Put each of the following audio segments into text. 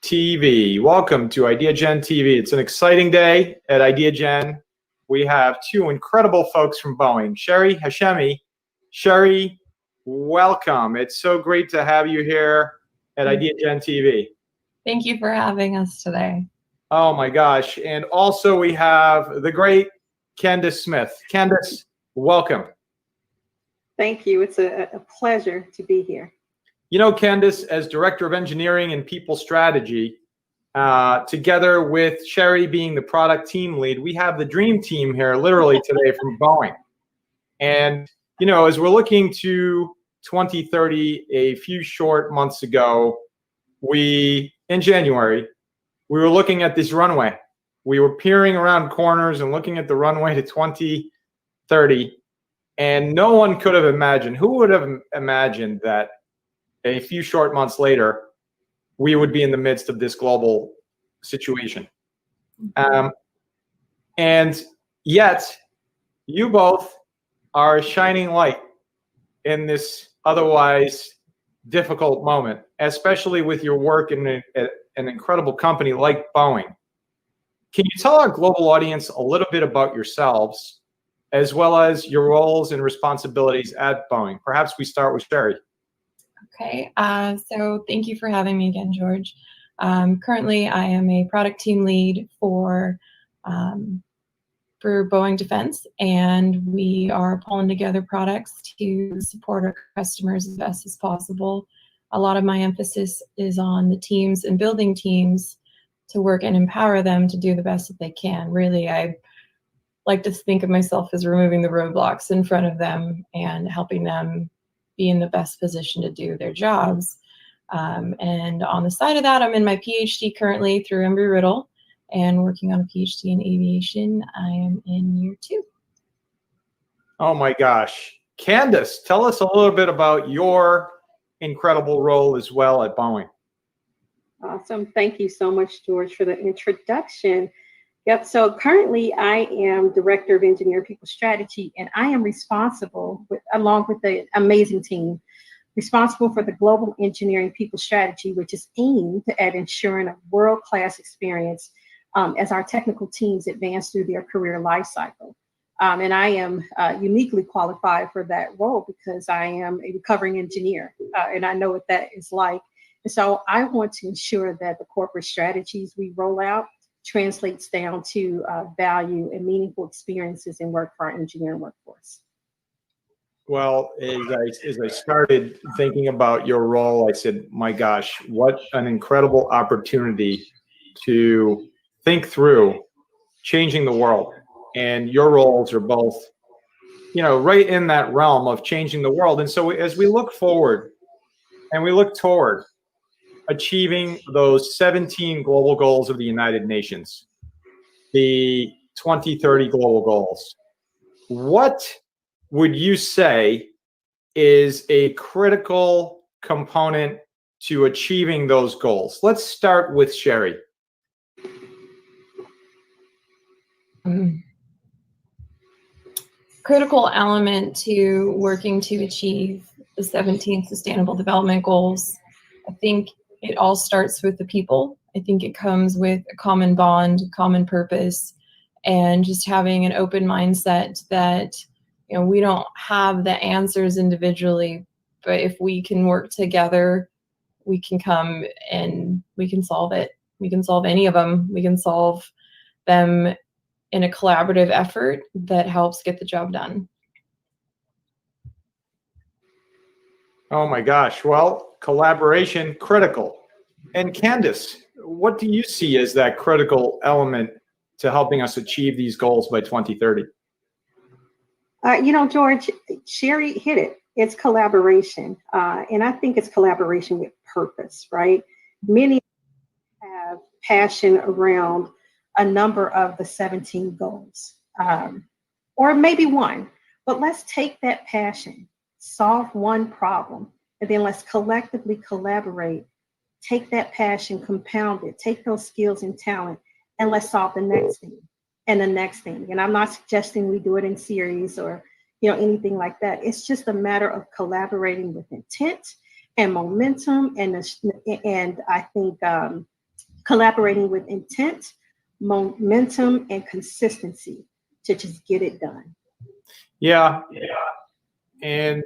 TV. Welcome to IdeaGen TV. It's an exciting day at IdeaGen. We have two incredible folks from Boeing, Sherry Hashemi. Sherry, welcome. It's so great to have you here at IdeaGen TV. Thank you for having us today. Oh my gosh. And also we have the great Candace Smith. Candace, welcome. Thank you. It's a pleasure to be here. You know, Candace, as Director of Engineering and People Strategy, together with Sherry being the product team lead, we have the dream team here literally today from Boeing. And, you know, as we're looking to 2030, a few short months ago, in January, we were looking at this runway. We were peering around corners and looking at the runway to 2030. And no one could have imagined, who would have imagined that a few short months later, we would be in the midst of this global situation. And yet, you both are a shining light in this otherwise difficult moment, especially with your work in an incredible company like Boeing. Can you tell our global audience a little bit about yourselves, as well as your roles and responsibilities at Boeing? Perhaps we start with Sherry. Okay, so thank you for having me again, George. Currently, I am a product team lead for Boeing Defense, and we are pulling together products to support our customers as best as possible. A lot of my emphasis is on the teams and building teams to work and empower them to do the best that they can. Really, I like to think of myself as removing the roadblocks in front of them and helping them be in the best position to do their jobs. And on the side of that, I'm in my PhD currently through Embry-Riddle and working on a PhD in aviation. I am in year 2. Oh my gosh. Candace, tell us a little bit about your incredible role as well at Boeing. Awesome. Thank you so much, George, for the introduction. Yep. So currently I am Director of Engineering People Strategy, and I am responsible, along with the amazing team, responsible for the global engineering people strategy, which is aimed at ensuring a world-class experience as our technical teams advance through their career life cycle. And I am uniquely qualified for that role because I am a recovering engineer, and I know what that is like. And so I want to ensure that the corporate strategies we roll out translates down to value and meaningful experiences in work for our engineering workforce. Well, as I started thinking about your role, I said, my gosh, what an incredible opportunity to think through changing the world. And your roles are both, you know, right in that realm of changing the world. And so as we look forward and we look toward achieving those 17 global goals of the United Nations, the 2030 global goals, what would you say is a critical component to achieving those goals? Let's start with Sherry. Critical element to working to achieve the 17 Sustainable Development Goals. I think it all starts with the people. I think it comes with a common bond, common purpose, and just having an open mindset that, you know, we don't have the answers individually, but if we can work together, we can come and we can solve it. We can solve any of them. We can solve them in a collaborative effort that helps get the job done. Oh my gosh. Well, collaboration, critical. And Candace, what do you see as that critical element to helping us achieve these goals by 2030? You know, George, Sherry hit it. It's collaboration. And I think it's collaboration with purpose, right? Many have passion around a number of the 17 goals, or maybe one, but let's take that passion, solve one problem, and then let's collectively collaborate, take that passion, compound it, take those skills and talent, and let's solve the next thing and the next thing. And I'm not suggesting we do it in series or, you know, anything like that. It's just a matter of collaborating with intent and momentum, and I think collaborating with intent, momentum, and consistency to just get it done. Yeah. And,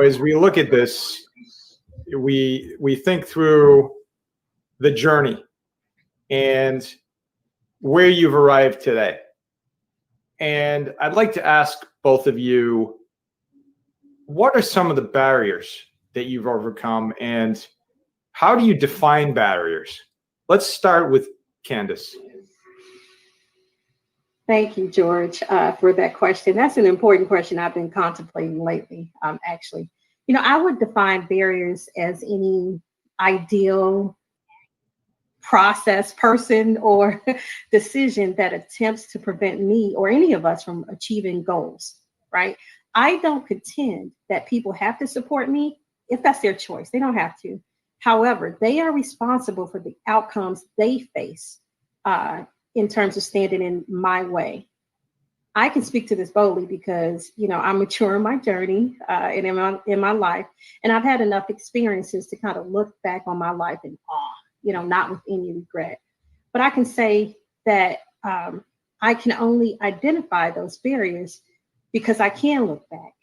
as we look at this, we think through the journey and where you've arrived today. And I'd like to ask both of you, what are some of the barriers that you've overcome, and how do you define barriers? Let's start with Candace. Thank you, George, for that question. That's an important question I've been contemplating lately, actually. I would define barriers as any ideal process, person, or decision that attempts to prevent me or any of us from achieving goals, right? I don't contend that people have to support me if that's their choice. They don't have to. However, they are responsible for the outcomes they face in terms of standing in my way. I can speak to this boldly because, I'm mature in my journey and in my life, and I've had enough experiences to kind of look back on my life in awe, not with any regret. But I can say that I can only identify those barriers because I can look back.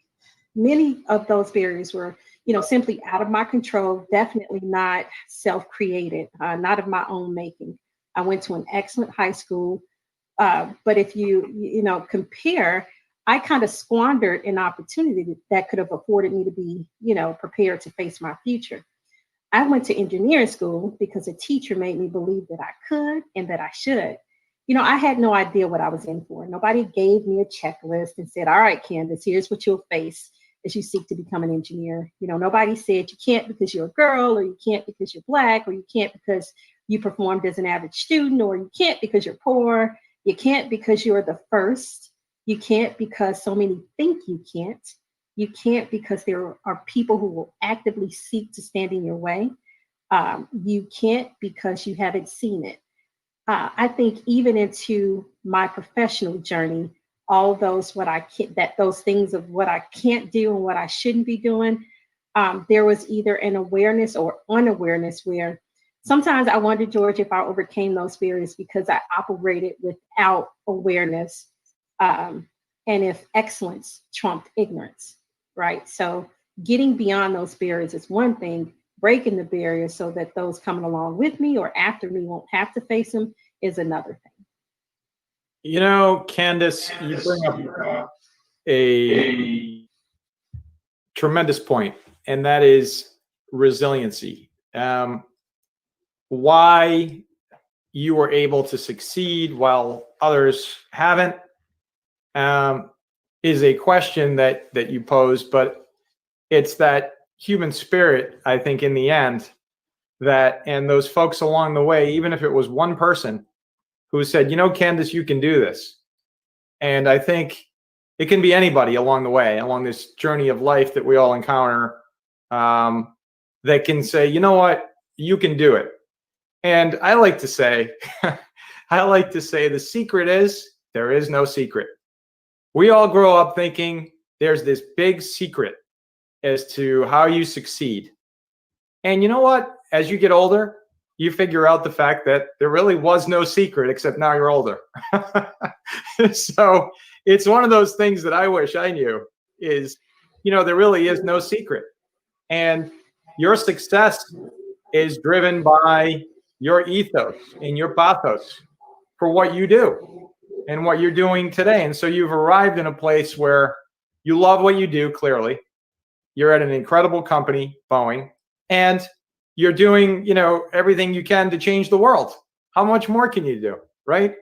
Many of those barriers were, simply out of my control, definitely not self-created, not of my own making. I went to an excellent high school, but if you compare, I kind of squandered an opportunity that could have afforded me to be, prepared to face my future. I went to engineering school because a teacher made me believe that I could and that I should. I had no idea what I was in for. Nobody gave me a checklist and said, all right, Candace, here's what you'll face as you seek to become an engineer. Nobody said you can't because you're a girl, or you can't because you're Black, or you can't because you performed as an average student, or you can't because you're poor. You can't because you're the first. You can't because so many think you can't. You can't because there are people who will actively seek to stand in your way. You can't because you haven't seen it. I think even into my professional journey, all those those things of what I can't do and what I shouldn't be doing, there was either an awareness or unawareness where sometimes I wonder, George, if I overcame those barriers because I operated without awareness, and if excellence trumped ignorance, right? So getting beyond those barriers is one thing. Breaking the barriers so that those coming along with me or after me won't have to face them is another thing. Candace, you bring up a tremendous point, and that is resiliency. Why you were able to succeed while others haven't is a question that you pose, but it's that human spirit, I think, in the end, and those folks along the way, even if it was one person who said, Candace, you can do this. And I think it can be anybody along the way, along this journey of life that we all encounter, that can say, you know what, you can do it. And I like to say, the secret is there is no secret. We all grow up thinking there's this big secret as to how you succeed. And you know what? As you get older, you figure out the fact that there really was no secret, except now you're older. So it's one of those things that I wish I knew is, there really is no secret. And your success is driven by your ethos and your pathos for what you do and what you're doing today. And so you've arrived in a place where you love what you do, clearly. You're at an incredible company, Boeing, and you're doing, everything you can to change the world. How much more can you do, right?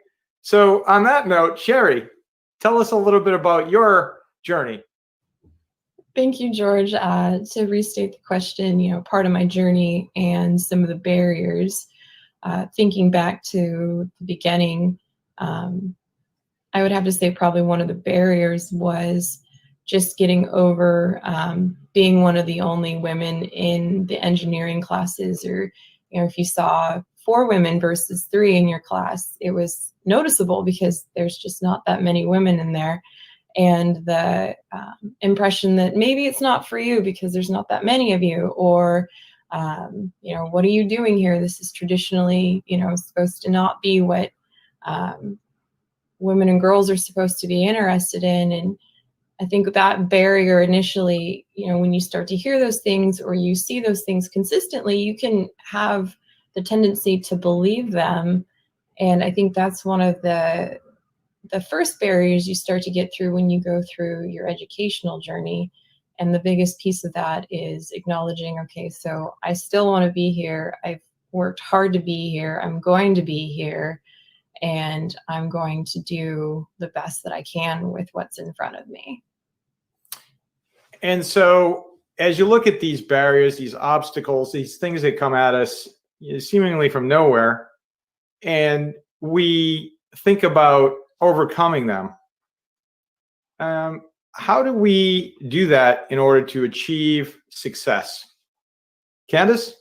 So on that note, Sherry, tell us a little bit about your journey. Thank you, George. To restate the question, part of my journey and some of the barriers, thinking back to the beginning, I would have to say probably one of the barriers was just getting over being one of the only women in the engineering classes, or if you saw 4 women versus 3 in your class, it was noticeable because there's just not that many women in there. And the impression that maybe it's not for you because there's not that many of you, or What are you doing here? This is traditionally, supposed to not be what women and girls are supposed to be interested in. And I think that barrier initially, when you start to hear those things or you see those things consistently, you can have the tendency to believe them. And I think that's one of the first barriers you start to get through when you go through your educational journey. And the biggest piece of that is acknowledging, okay, so I still want to be here. I've worked hard to be here. I'm going to be here. And I'm going to do the best that I can with what's in front of me. And so as you look at these barriers, these obstacles, these things that come at us seemingly from nowhere, and we think about overcoming them, how do we do that in order to achieve success? Candace?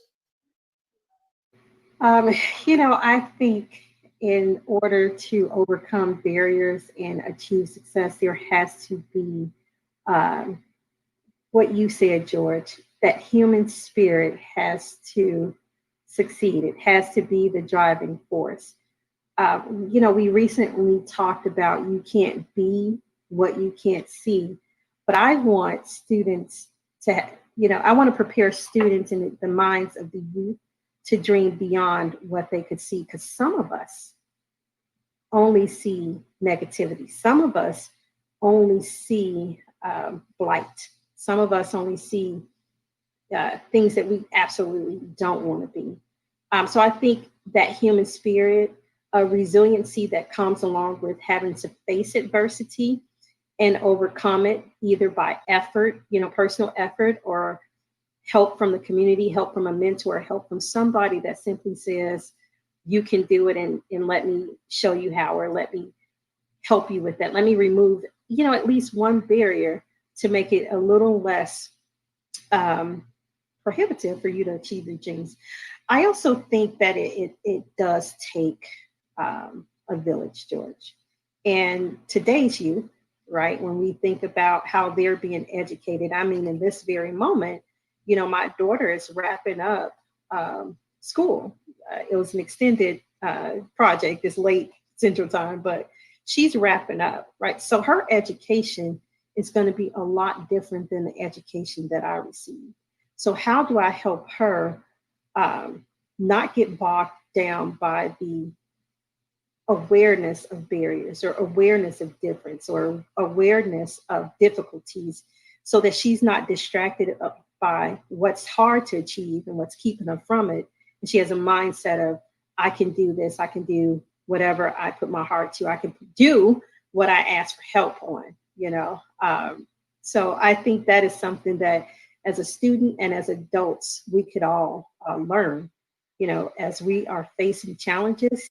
I think in order to overcome barriers and achieve success, there has to be what you said, George, that human spirit has to succeed. It has to be the driving force. We recently talked about you can't be what you can't see, but I want students to, I want to prepare students in the minds of the youth to dream beyond what they could see, because some of us only see negativity. Some of us only see blight. Some of us only see things that we absolutely don't want to be. So I think that human spirit, a resiliency that comes along with having to face adversity and overcome it, either by effort, personal effort, or help from the community, help from a mentor, help from somebody that simply says, you can do it, and let me show you how, or let me help you with that. Let me remove, at least one barrier to make it a little less prohibitive for you to achieve your dreams. I also think that it does take a village, George. And today's youth, right, when we think about how they're being educated, I mean, in this very moment, my daughter is wrapping up school. It was an extended project. It's late Central Time, but she's wrapping up, right? So her education is going to be a lot different than the education that I received. So how do I help her not get bogged down by the awareness of barriers, or awareness of difference, or awareness of difficulties, so that she's not distracted by what's hard to achieve and what's keeping her from it. And she has a mindset of, I can do this, I can do whatever I put my heart to, I can do what I ask for help on, So I think that is something that as a student and as adults, we could all learn, as we are facing challenges.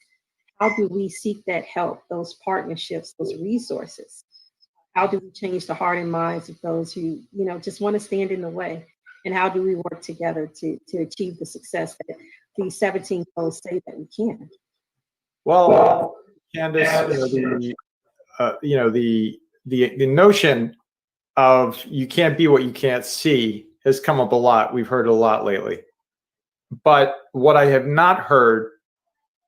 How do we seek that help, those partnerships, those resources? How do we change the heart and minds of those who, just want to stand in the way? And how do we work together to achieve the success that these 17 goals say that we can? Well, Candace, the notion of you can't be what you can't see has come up a lot. We've heard it a lot lately. But what I have not heard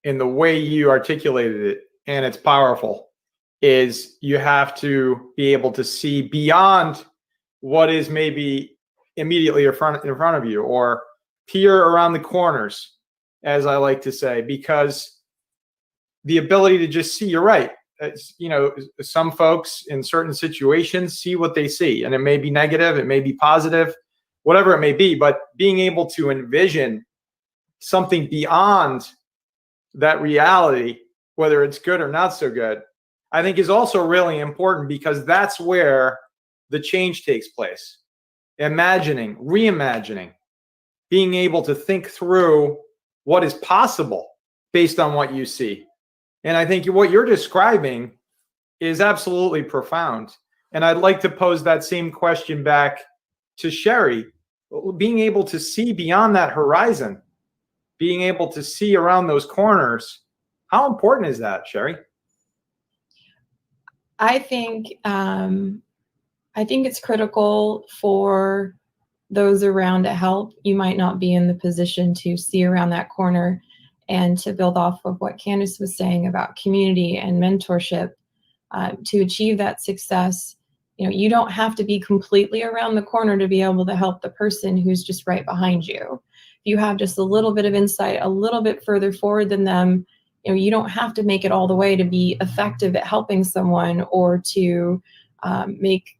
in the way you articulated it, and it's powerful, is you have to be able to see beyond what is maybe immediately in front of you, or peer around the corners, as I like to say, because the ability to just see, you're right. Some folks in certain situations see what they see, and it may be negative, it may be positive, whatever it may be, but being able to envision something beyond that reality, whether it's good or not so good, I think is also really important, because that's where the change takes place. Imagining, reimagining, being able to think through what is possible based on what you see. And I think what you're describing is absolutely profound. And I'd like to pose that same question back to Sherry. Being able to see beyond that horizon, being able to see around those corners, how important is that, Sherry? I think it's critical for those around to help, you might not be in the position to see around that corner. And to build off of what Candace was saying about community and mentorship, to achieve that success, you don't have to be completely around the corner to be able to help the person who's just right behind you. If you have just a little bit of insight, a little bit further forward than them, you don't have to make it all the way to be effective at helping someone or to make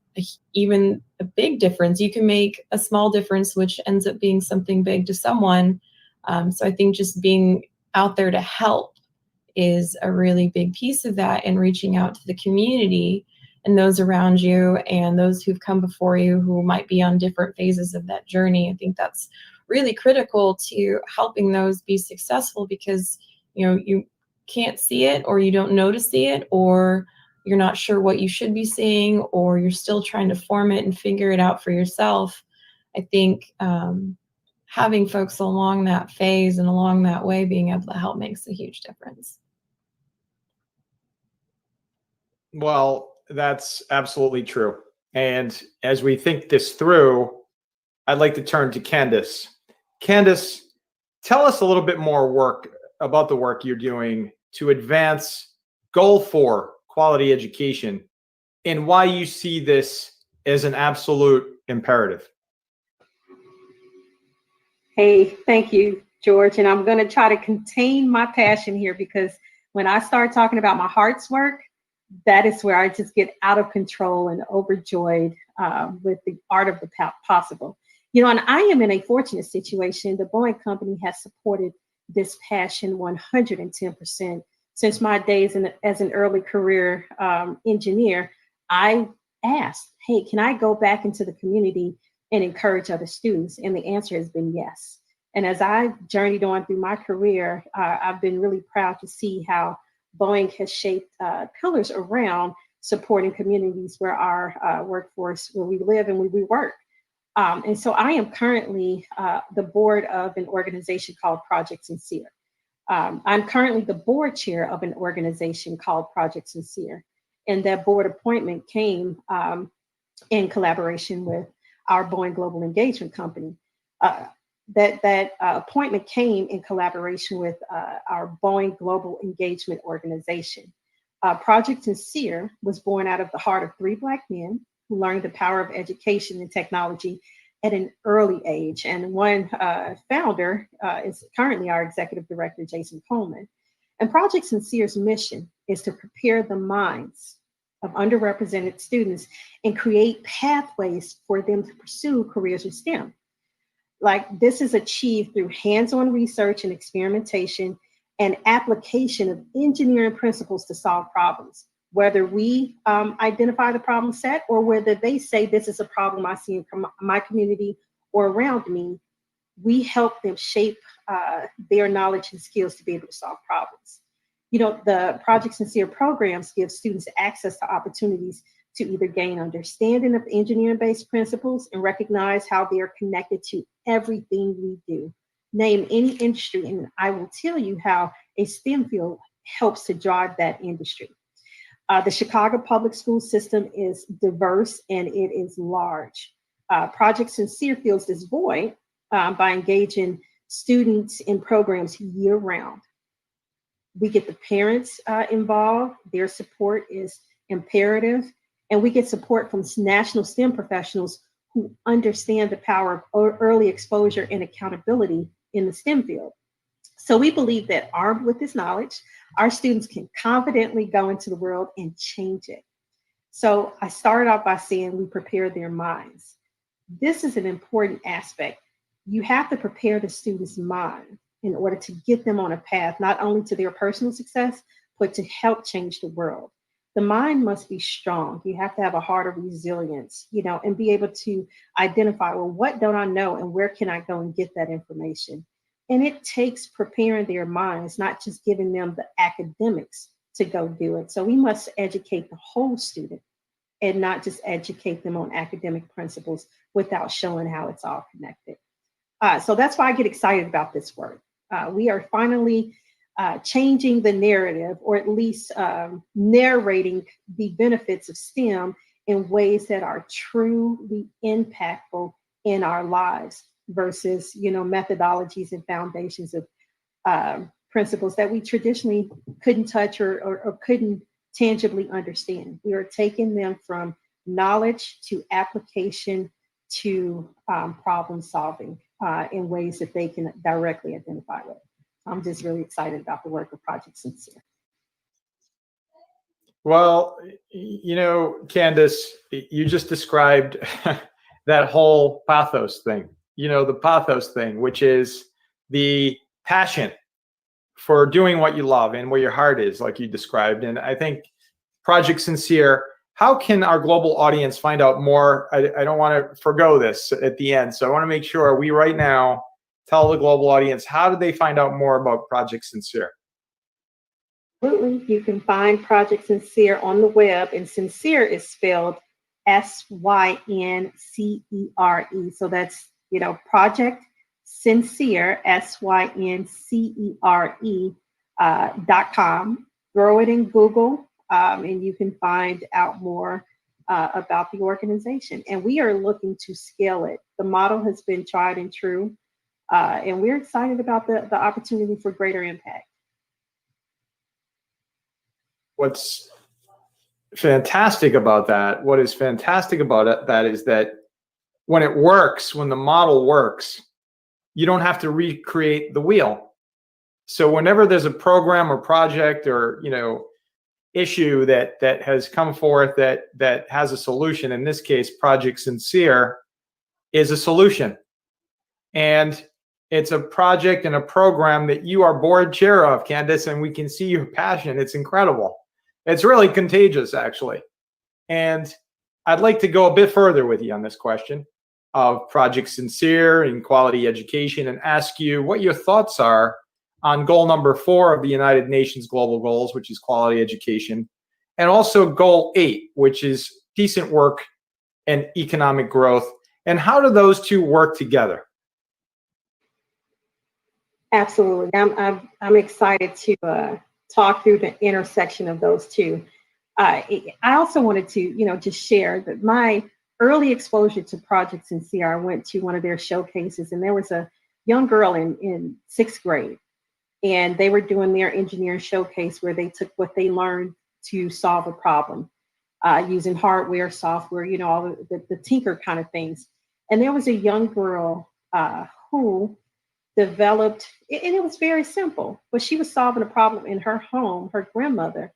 even a big difference. You can make a small difference, which ends up being something big to someone. So I think just being out there to help is a really big piece of that, and reaching out to the community and those around you and those who've come before you who might be on different phases of that journey. I think that's really critical to helping those be successful, because you can't see it, or you don't know to see it, or you're not sure what you should be seeing, or you're still trying to form it and figure it out for yourself. I think having folks along that phase and along that way being able to help makes a huge difference. Well, that's absolutely true. And as we think this through, I'd like to turn to Candace. Candace, tell us a little bit more about the work you're doing to advance Goal 4, quality education, and why you see this as an absolute imperative. Hey, thank you, George. And I'm going to try to contain my passion here, because when I start talking about my heart's work, that is where I just get out of control and overjoyed with the art of the possible. And I am in a fortunate situation. The Boeing company has supported this passion 110%. Since my days as an early career engineer, I asked, hey, can I go back into the community and encourage other students? And the answer has been yes. And as I've journeyed on through my career, I've been really proud to see how Boeing has shaped pillars around supporting communities where our workforce, where we live and where we work. And so I am currently the board of an organization called Project Sincere. I'm currently the board chair of an organization called Project Sincere. And that board appointment came in collaboration with our Boeing Global Engagement Company. That appointment came in collaboration with our Boeing Global Engagement Organization. Project Sincere was born out of the heart of 3 Black men who learned the power of education and technology at an early age. And one founder is currently our executive director, Jason Coleman. And Project Sincere's mission is to prepare the minds of underrepresented students and create pathways for them to pursue careers in STEM. Like, this is achieved through hands-on research and experimentation and application of engineering principles to solve problems, whether we identify the problem set or whether they say this is a problem I see in my community or around me. We help them shape their knowledge and skills to be able to solve problems. The Project Sincere programs give students access to opportunities to either gain understanding of engineering-based principles and recognize how they are connected to everything we do. Name any industry, and I will tell you how a STEM field helps to drive that industry. The Chicago public school system is diverse and it is large. Project Sincere fills this void by engaging students in programs year-round. We get the parents involved. Their support is imperative. And we get support from national STEM professionals who understand the power of early exposure and accountability in the STEM field. So we believe that armed with this knowledge, our students can confidently go into the world and change it. So I started off by saying we prepare their minds. This is an important aspect. You have to prepare the student's mind in order to get them on a path, not only to their personal success, but to help change the world. The mind must be strong. You have to have a heart of resilience, and be able to identify, well, what don't I know and where can I go and get that information? And it takes preparing their minds, not just giving them the academics to go do it. So we must educate the whole student and not just educate them on academic principles without showing how it's all connected. So that's why I get excited about this work. We are finally changing the narrative, or at least narrating the benefits of STEM in ways that are truly impactful in our lives versus, methodologies and foundations of principles that we traditionally couldn't touch or couldn't tangibly understand. We are taking them from knowledge to application to problem solving in ways that they can directly identify with. I'm just really excited about the work of Project Sincere. Well, Candace, you just described that whole pathos thing, the pathos thing, which is the passion for doing what you love and where your heart is, like you described. And I think Project Sincere, how can our global audience find out more? I don't want to forgo this at the end. So I want to make sure we right now tell the global audience, how do they find out more about Project Sincere? Absolutely. You can find Project Sincere on the web, and Sincere is spelled Syncere. So that's, Project Sincere, SYNCERE.com. Throw it in Google, and you can find out more about the organization. And we are looking to scale it. The model has been tried and true, and we're excited about the opportunity for greater impact. What's fantastic about that, what is fantastic about it, that is that when it works, when the model works, you don't have to recreate the wheel. So whenever there's a program or project or, issue that has come forth that has a solution, in this case, Project Sincere is a solution. And it's a project and a program that you are board chair of, Candace, and we can see your passion. It's incredible. It's really contagious, actually. And I'd like to go a bit further with you on this question of Project Sincere and quality education and ask you what your thoughts are on goal number 4 of the United Nations Global Goals, which is quality education, and also goal 8, which is decent work and economic growth. And how do those two work together? Absolutely. I'm excited to talk through the intersection of those two. I also wanted to, just share that my early exposure to Project Sincere, I went to one of their showcases, and there was a young girl in 6th grade, and they were doing their engineering showcase where they took what they learned to solve a problem using hardware, software, all the tinker kind of things. And there was a young girl who developed, and it was very simple, but she was solving a problem in her home. Her grandmother,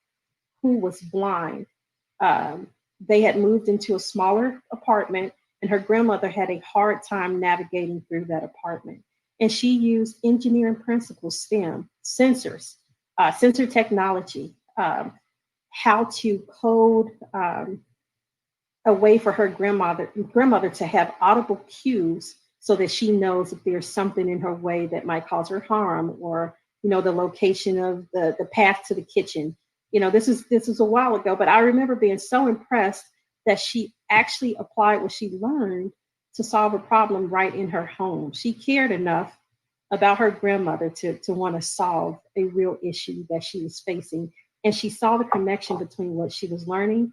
who was blind, they had moved into a smaller apartment, and her grandmother had a hard time navigating through that apartment. And she used engineering principles, STEM, sensors, sensor technology, how to code a way for her grandmother to have audible cues so that she knows if there's something in her way that might cause her harm, or, the location of the path to the kitchen. This is a while ago, but I remember being so impressed that she actually applied what she learned to solve a problem right in her home. She cared enough about her grandmother to want to solve a real issue that she was facing. And she saw the connection between what she was learning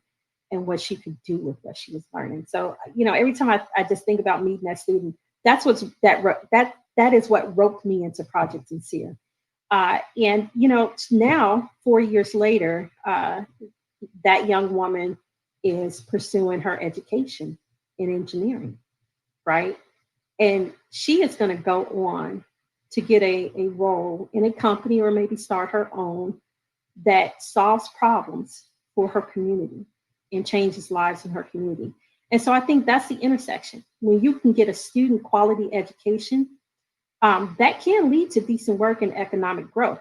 and what she could do with what she was learning. So, every time I just think about meeting that student, that is what roped me into Project Sincere. And now 4 years later, that young woman is pursuing her education in engineering, right? And she is going to go on to get a role in a company, or maybe start her own, that solves problems for her community and changes lives in her community. And so I think that's the intersection. When you can get a student quality education, that can lead to decent work and economic growth,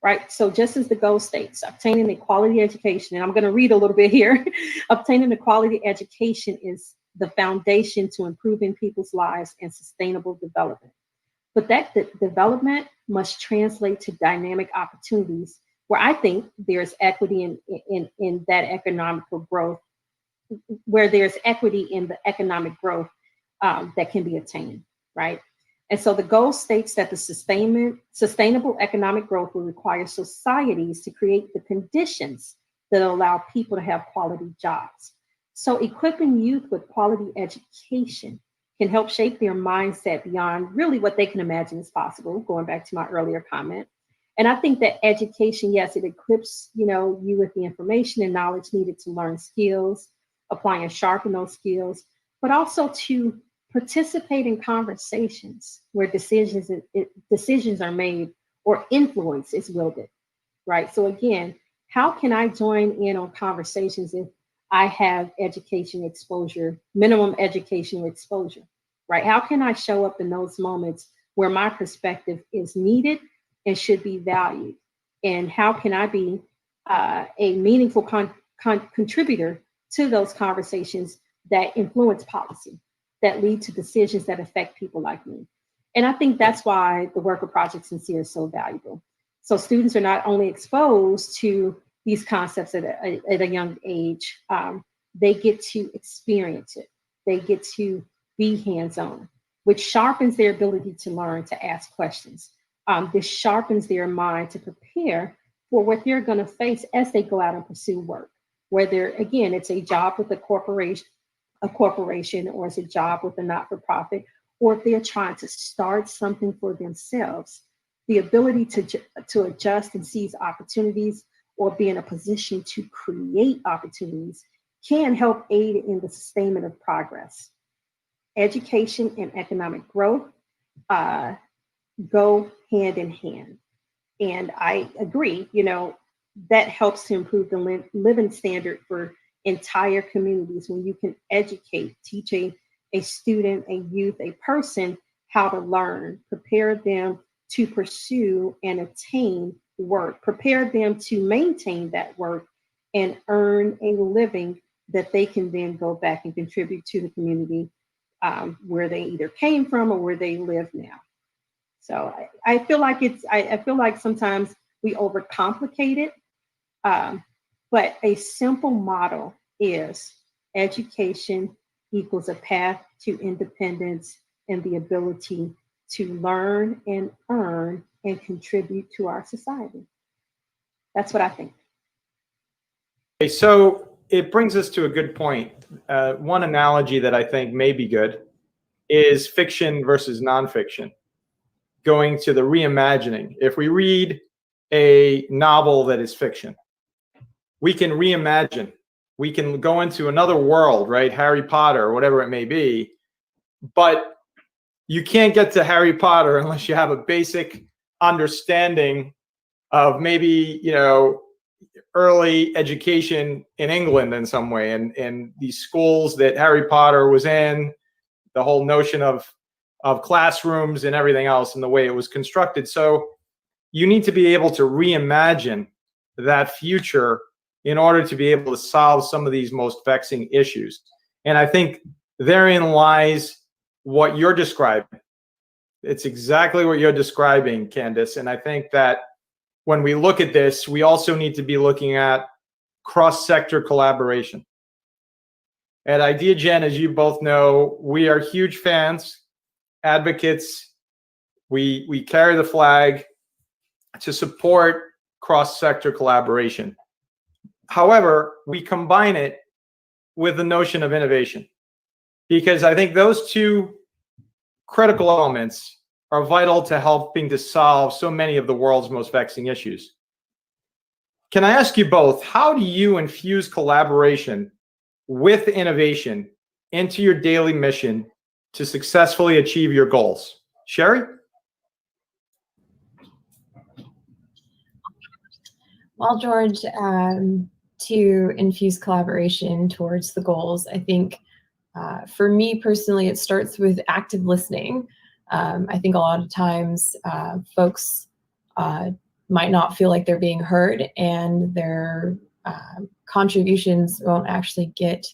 right? So just as the goal states, obtaining a quality education, and I'm going to read a little bit here, obtaining a quality education is the foundation to improving people's lives and sustainable development. But that development must translate to dynamic opportunities where I think there's equity in that economical growth, where there's equity in the economic growth that can be attained, right? And so the goal states that the sustainable economic growth will require societies to create the conditions that allow people to have quality jobs. So equipping youth with quality education can help shape their mindset beyond really what they can imagine is possible, going back to my earlier comment. And I think that education, yes, it equips, you with the information and knowledge needed to learn skills, apply and sharpen those skills, but also to participate in conversations where decisions are made or influence is wielded, right? So again, how can I join in on conversations if I have education exposure, minimum educational exposure, right? How can I show up in those moments where my perspective is needed and should be valued? And how can I be a meaningful contributor to those conversations that influence policy, that lead to decisions that affect people like me? And I think that's why the work of Project Sincere is so valuable. So students are not only exposed to these concepts at a young age, they get to experience it. They get to be hands-on, which sharpens their ability to learn, to ask questions. This sharpens their mind to prepare for what they're going to face as they go out and pursue work. Whether, again, it's a job with a corporation, or it's a job with a not-for-profit, or if they're trying to start something for themselves, the ability to adjust and seize opportunities or be in a position to create opportunities can help aid in the sustainment of progress. Education and economic growth go hand in hand. And I agree, that helps to improve the living standard for entire communities when you can educate, teach a student, a youth, a person how to learn, prepare them to pursue and attain work, prepare them to maintain that work and earn a living that they can then go back and contribute to the community where they either came from or where they live now. So I feel like I feel like sometimes we overcomplicate it, but a simple model is education equals a path to independence and the ability to learn and earn and contribute to our society. That's what I think. Okay, so it brings us to a good point. One analogy that I think may be good is fiction versus nonfiction. Going to the reimagining. If we read a novel that is fiction, we can reimagine. We can go into another world, right? Harry Potter or whatever it may be. But you can't get to Harry Potter unless you have a basic understanding of maybe, early education in England in some way, and these schools that Harry Potter was in, the whole notion of classrooms and everything else and the way it was constructed. So you need to be able to reimagine that future in order to be able to solve some of these most vexing issues. And I think therein lies what you're describing. It's exactly what you're describing, Candace. And I think that when we look at this, we also need to be looking at cross-sector collaboration. At IdeaGen, as you both know, we are huge fans, advocates. We carry the flag to support cross-sector collaboration. However, we combine it with the notion of innovation, because I think those two critical elements are vital to helping to solve so many of the world's most vexing issues. Can I ask you both, how do you infuse collaboration with innovation into your daily mission to successfully achieve your goals? Sherry? Well, George, to infuse collaboration towards the goals, I think for me personally, it starts with active listening. I think a lot of times folks might not feel like they're being heard, and their contributions won't actually get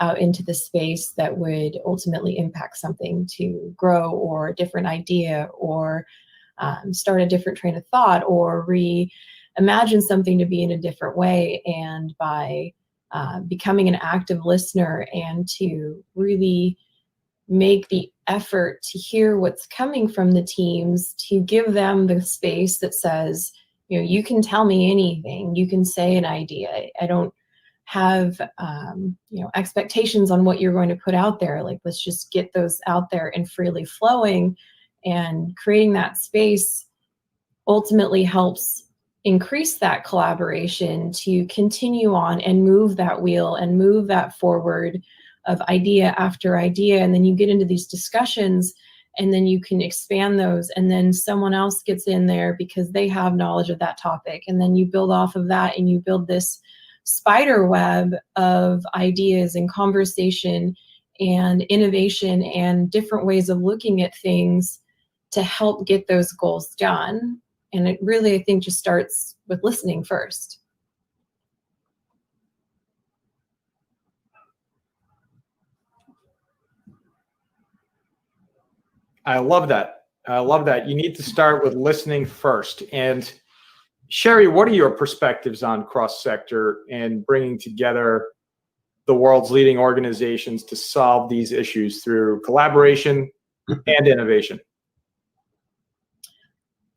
out into the space that would ultimately impact something to grow, or a different idea, or start a different train of thought, or reimagine something to be in a different way. And by becoming an active listener and to really make the effort to hear what's coming from the teams, to give them the space that says, you can tell me anything, you can say an idea. I don't have expectations on what you're going to put out there. Like, let's just get those out there and freely flowing, and creating that space ultimately helps increase that collaboration to continue on and move that wheel and move that forward of idea after idea. And then you get into these discussions, and then you can expand those, and then someone else gets in there because they have knowledge of that topic, and then you build off of that, and you build this spider web of ideas and conversation and innovation and different ways of looking at things to help get those goals done. And it really, I think, just starts with listening first. I love that. I love that. You need to start with listening first. And Sherry, what are your perspectives on cross-sector and bringing together the world's leading organizations to solve these issues through collaboration and innovation?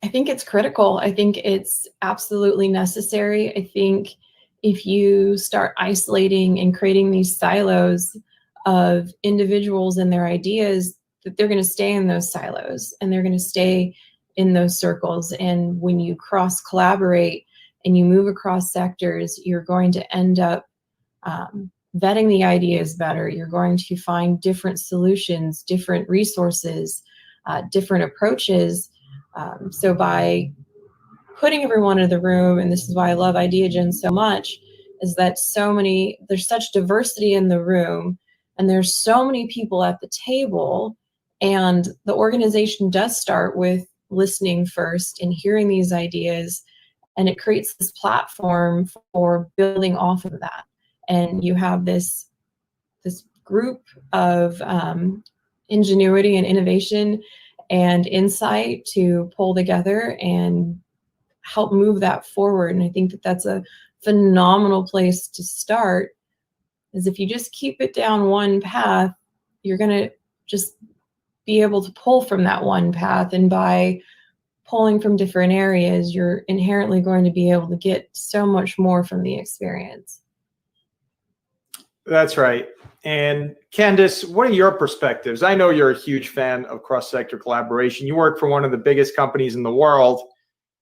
I think it's critical. I think it's absolutely necessary. I think if you start isolating and creating these silos of individuals and their ideas, that they're going to stay in those silos and they're going to stay in those circles. And when you cross collaborate and you move across sectors, you're going to end up vetting the ideas better. You're going to find different solutions, different resources, different approaches. So by putting everyone in the room, and this is why I love IdeaGen so much, is that there's such diversity in the room, and there's so many people at the table, and the organization does start with listening first and hearing these ideas, and it creates this platform for building off of that. And you have this group of ingenuity and innovation and insight to pull together and help move that forward. And I think that that's a phenomenal place to start, is if you just keep it down one path, you're going to just be able to pull from that one path. And by pulling from different areas, you're inherently going to be able to get so much more from the experience. That's right. And Candace, what are your perspectives? I know you're a huge fan of cross-sector collaboration. You work for one of the biggest companies in the world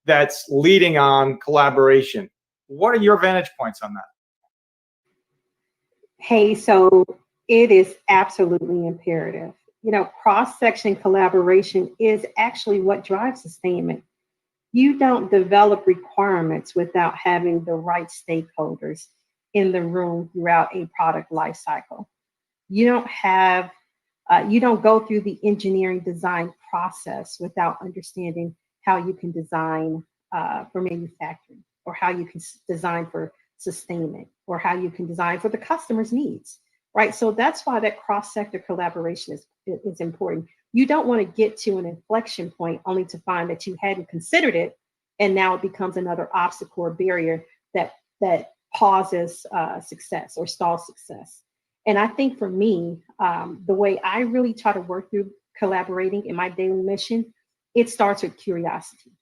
that's leading on collaboration. What are your vantage points on that? Hey, so it is absolutely imperative. Cross-section collaboration is actually what drives sustainment. You don't develop requirements without having the right stakeholders in the room throughout a product life cycle. You don't go through the engineering design process without understanding how you can design for manufacturing, or how you can design for sustainment, or how you can design for the customer's needs, right? So that's why that cross-sector collaboration is important. You don't want to get to an inflection point only to find that you hadn't considered it, and now it becomes another obstacle or barrier that pauses success or stalls success. And I think for me, the way I really try to work through collaborating in my daily mission, it starts with curiosity.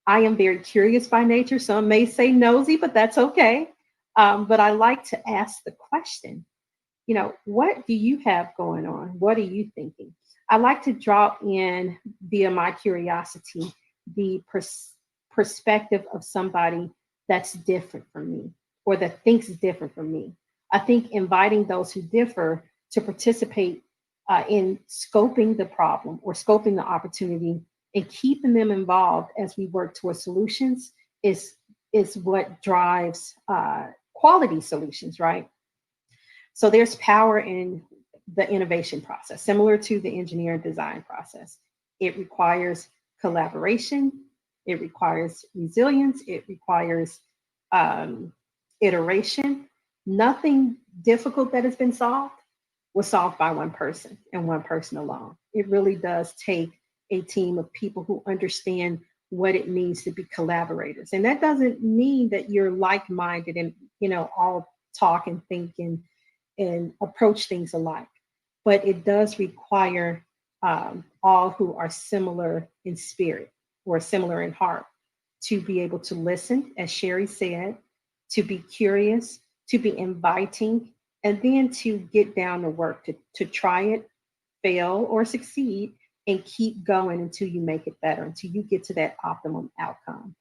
I am very curious by nature. Some may say nosy, but that's okay. But I like to ask the question, what do you have going on? What are you thinking? I like to draw in, via my curiosity, the perspective of somebody that's different from me, or that thinks different from me. I think inviting those who differ to participate in scoping the problem or scoping the opportunity and keeping them involved as we work towards solutions is what drives quality solutions, right? So there's power in the innovation process, similar to the engineering design process. It requires collaboration, it requires resilience, it requires iteration. Nothing difficult that has been solved was solved by one person and one person alone. It really does take a team of people who understand what it means to be collaborators. And that doesn't mean that you're like-minded and, all talk and think and approach things alike. But it does require all who are similar in spirit or similar in heart to be able to listen, as Sherry said, to be curious, to be inviting, and then to get down to work to try it, fail or succeed, and keep going until you make it better, until you get to that optimum outcome.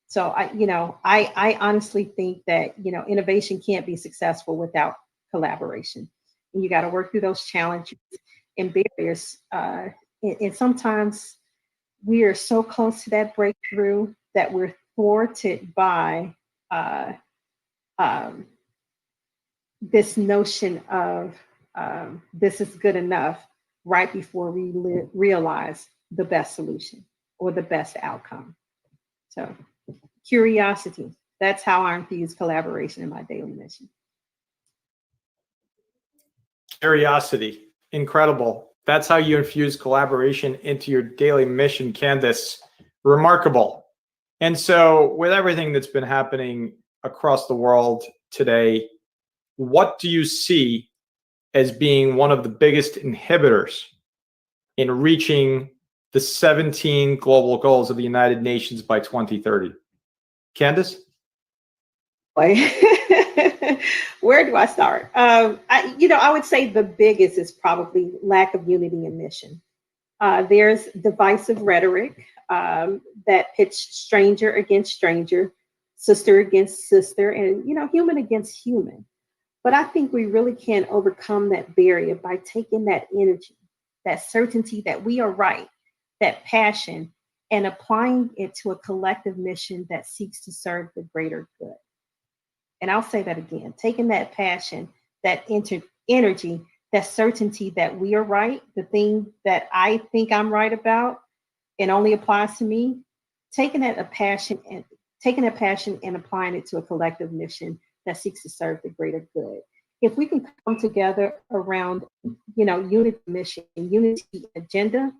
So I honestly think that, innovation can't be successful without collaboration. And you got to work through those challenges and barriers. And sometimes we are so close to that breakthrough that we're thwarted by this notion of this is good enough right before we realize the best solution or the best outcome. So curiosity, that's how I infuse collaboration in my daily mission. Curiosity, incredible. That's how you infuse collaboration into your daily mission, Candace. Remarkable. And so with everything that's been happening across the world today, what do you see as being one of the biggest inhibitors in reaching the 17 global goals of the United Nations by 2030? Candace? Where do I start? I would say the biggest is probably lack of unity in mission. There's divisive rhetoric that pits stranger against stranger, sister against sister, and human against human. But I think we really can overcome that barrier by taking that energy, that certainty that we are right, that passion, and applying it to a collective mission that seeks to serve the greater good. And I'll say that again, taking that passion, that energy, that certainty that we are right, the thing that I think I'm right about and only applies to me, taking that passion and applying it to a collective mission that seeks to serve the greater good. If we can come together around, unity mission, unity agenda,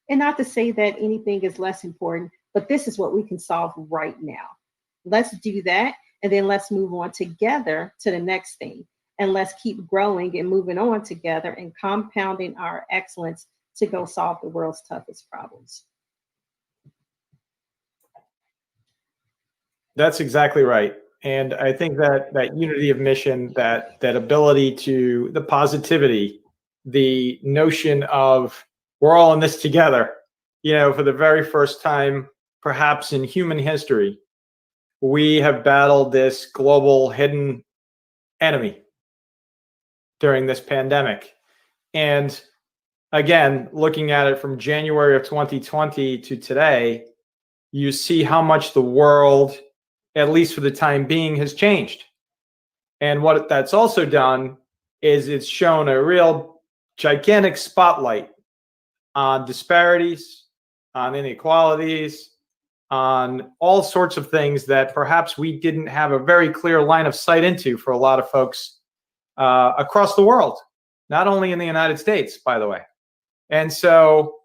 and not to say that anything is less important, but this is what we can solve right now. Let's do that, and then let's move on together to the next thing. And let's keep growing and moving on together and compounding our excellence to go solve the world's toughest problems. That's exactly right. And I think that unity of mission, that ability to, the positivity, the notion of we're all in this together, for the very first time, perhaps in human history, we have battled this global hidden enemy during this pandemic. And again, looking at it from January of 2020 to today, you see how much the world, at least for the time being, has changed. And what that's also done is it's shown a real gigantic spotlight on disparities, on inequalities, on all sorts of things that perhaps we didn't have a very clear line of sight into for a lot of folks across the world, not only in the United States, by the way. And so,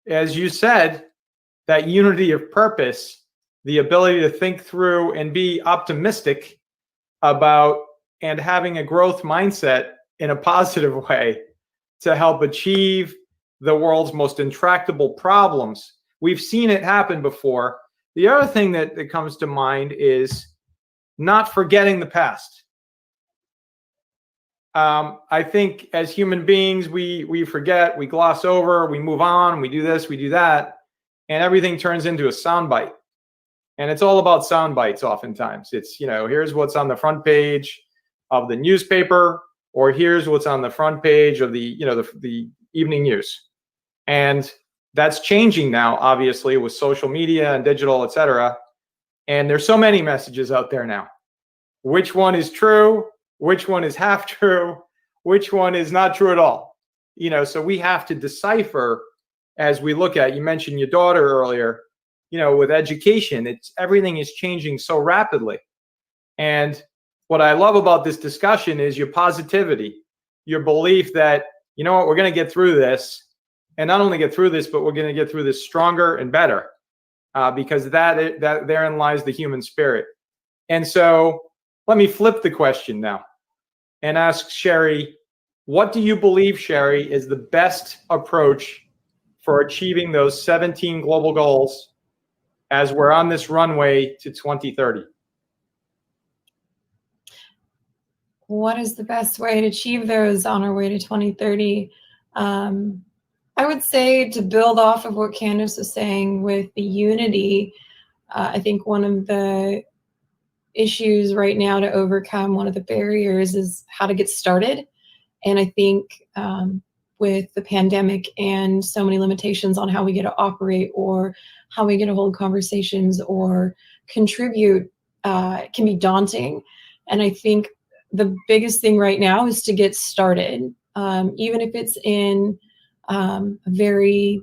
as you said, that unity of purpose, the ability to think through and be optimistic about and having a growth mindset in a positive way to help achieve the world's most intractable problems. We've seen it happen before. The other thing that comes to mind is not forgetting the past. I think as human beings, we forget, we gloss over, we move on, we do this, we do that, and everything turns into a soundbite. And it's all about sound bites oftentimes. It's, here's what's on the front page of the newspaper, or here's what's on the front page of the, the evening news. And that's changing now, obviously, with social media and digital, et cetera. And there's so many messages out there now. Which one is true? Which one is half true? Which one is not true at all? So we have to decipher as we look at, you mentioned your daughter earlier, with education, everything is changing so rapidly. And what I love about this discussion is your positivity, your belief that, we're going to get through this, and not only get through this, but we're going to get through this stronger and better, because that therein lies the human spirit. And so let me flip the question now and ask Sherry, what do you believe, Sherry, is the best approach for achieving those 17 global goals as we're on this runway to 2030? what is the best way to achieve those on our way to 2030? I would say, to build off of what Candace was saying with the unity, I think one of the issues right now to overcome, one of the barriers, is how to get started. And I think with the pandemic and so many limitations on how we get to operate or how we get to hold conversations or contribute, it can be daunting. And I think the biggest thing right now is to get started, even if it's in a very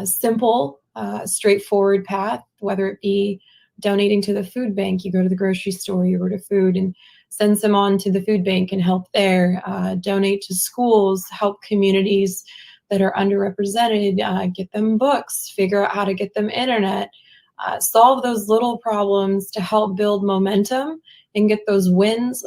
simple, straightforward path, whether it be donating to the food bank. You go to the grocery store, you order food and send some on to the food bank and help there. Donate to schools, help communities that are underrepresented, get them books, figure out how to get them internet, solve those little problems to help build momentum and get those wins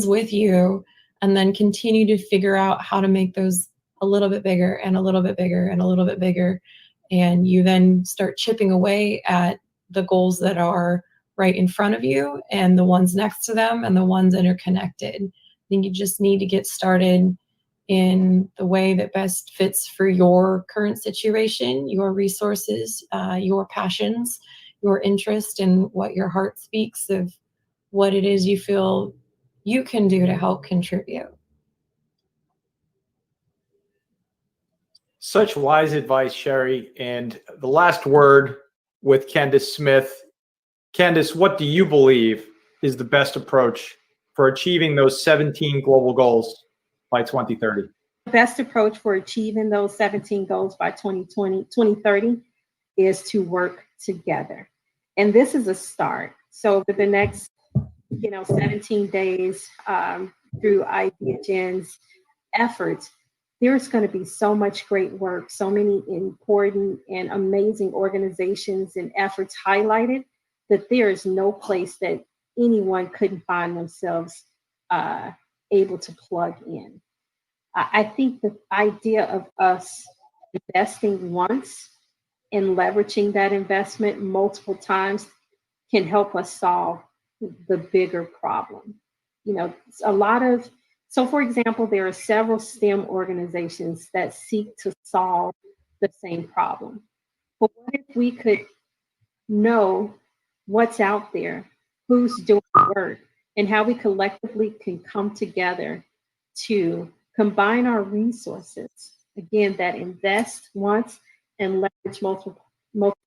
with you, and then continue to figure out how to make those a little bit bigger and a little bit bigger and a little bit bigger. And you then start chipping away at the goals that are right in front of you and the ones next to them and the ones interconnected. I think you just need to get started in the way that best fits for your current situation, your resources, your passions, your interest, and what your heart speaks of what it is you feel you can do to help contribute. Such wise advice, Sherry. And the last word with Candace Smith. Candace, what do you believe is the best approach for achieving those 17 global goals by 2030? The best approach for achieving those 17 goals by 2030 is to work together. And this is a start. So for the next 17 days through IdeaGen's efforts, there's going to be so much great work, so many important and amazing organizations and efforts highlighted, that there is no place that anyone couldn't find themselves able to plug in. I think the idea of us investing once and leveraging that investment multiple times can help us solve the bigger problem. So for example, there are several STEM organizations that seek to solve the same problem. But what if we could know what's out there, who's doing the work, and how we collectively can come together to combine our resources, again, that invest once and leverage multiple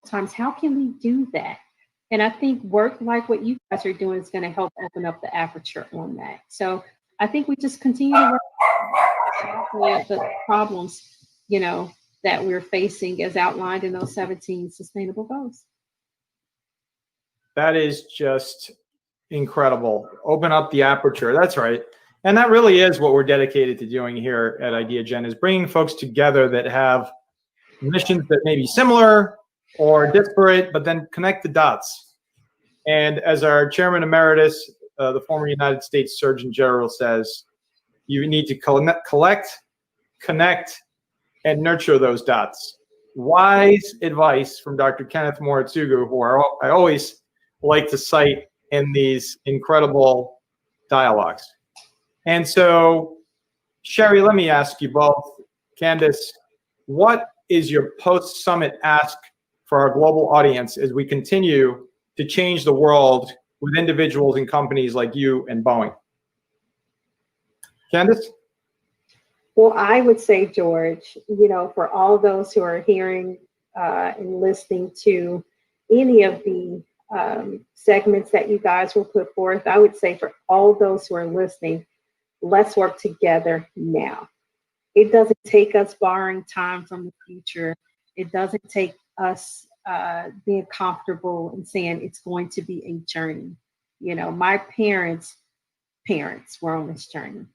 times. How can we do that? And I think work like what you guys are doing is going to help open up the aperture on that. So I think we just continue to work the problems, that we're facing as outlined in those 17 sustainable goals. That is just incredible. Open up the aperture. That's right. And that really is what we're dedicated to doing here at IdeaGen, is bringing folks together that have missions that may be similar or disparate, but then connect the dots. And as our chairman emeritus, the former United States Surgeon General, says, you need to collect, connect, and nurture those dots. Wise advice from Dr. Kenneth Moritsugu, who I always like to cite in these incredible dialogues. And so, Sherry, let me ask you both. Candace, what is your post-summit ask for our global audience as we continue to change the world with individuals and companies like you and Boeing? Candace? Well, I would say, George, for all those who are hearing and listening to any of the segments that you guys will put forth, I would say for all those who are listening, let's work together now. It doesn't take us borrowing time from the future. It doesn't take us being comfortable and saying it's going to be a journey. My parents were on this journey.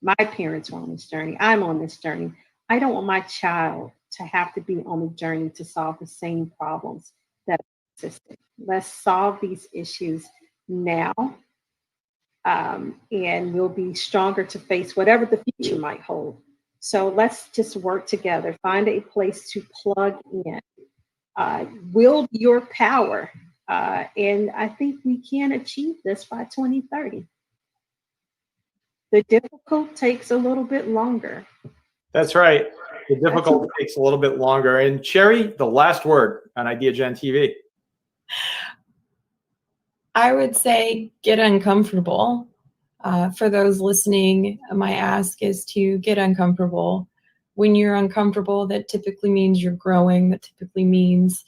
My parents were on this journey. I'm on this journey. I don't want my child to have to be on the journey to solve the same problems that existed. Let's solve these issues now, and we'll be stronger to face whatever the future might hold. So let's just work together, find a place to plug in, wield your power, and I think we can achieve this by 2030. The difficult takes a little bit longer. That's right. The difficult takes a little bit longer. And Sherry, the last word on Idea Gen TV. I would say get uncomfortable. For those listening, my ask is to get uncomfortable. When you're uncomfortable, that typically means you're growing. That typically means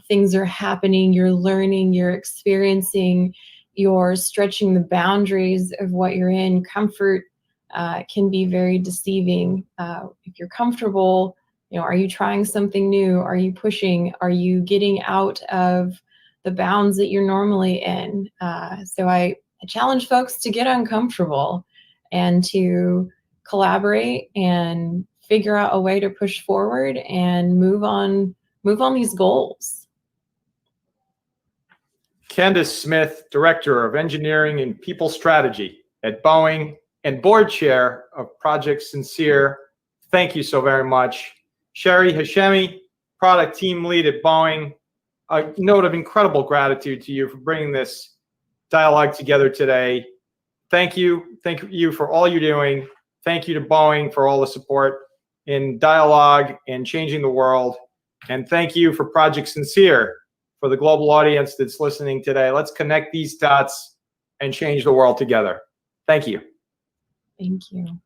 things are happening, you're learning, you're experiencing, you're stretching the boundaries of what you're in. Comfort can be very deceiving. If you're comfortable, are you trying something new? Are you pushing? Are you getting out of the bounds that you're normally in? So I challenge folks to get uncomfortable and to collaborate and figure out a way to push forward and move on these goals. Candace Smith, Director of Engineering and People Strategy at Boeing and Board Chair of Project Sincere. Thank you so very much. Sherry Hashemi, Product Team Lead at Boeing. A note of incredible gratitude to you for bringing this dialogue together today. Thank you. Thank you for all you're doing. Thank you to Boeing for all the support in dialogue and changing the world. And thank you for Project Sincere for the global audience that's listening today. Let's connect these dots and change the world together. Thank you. Thank you.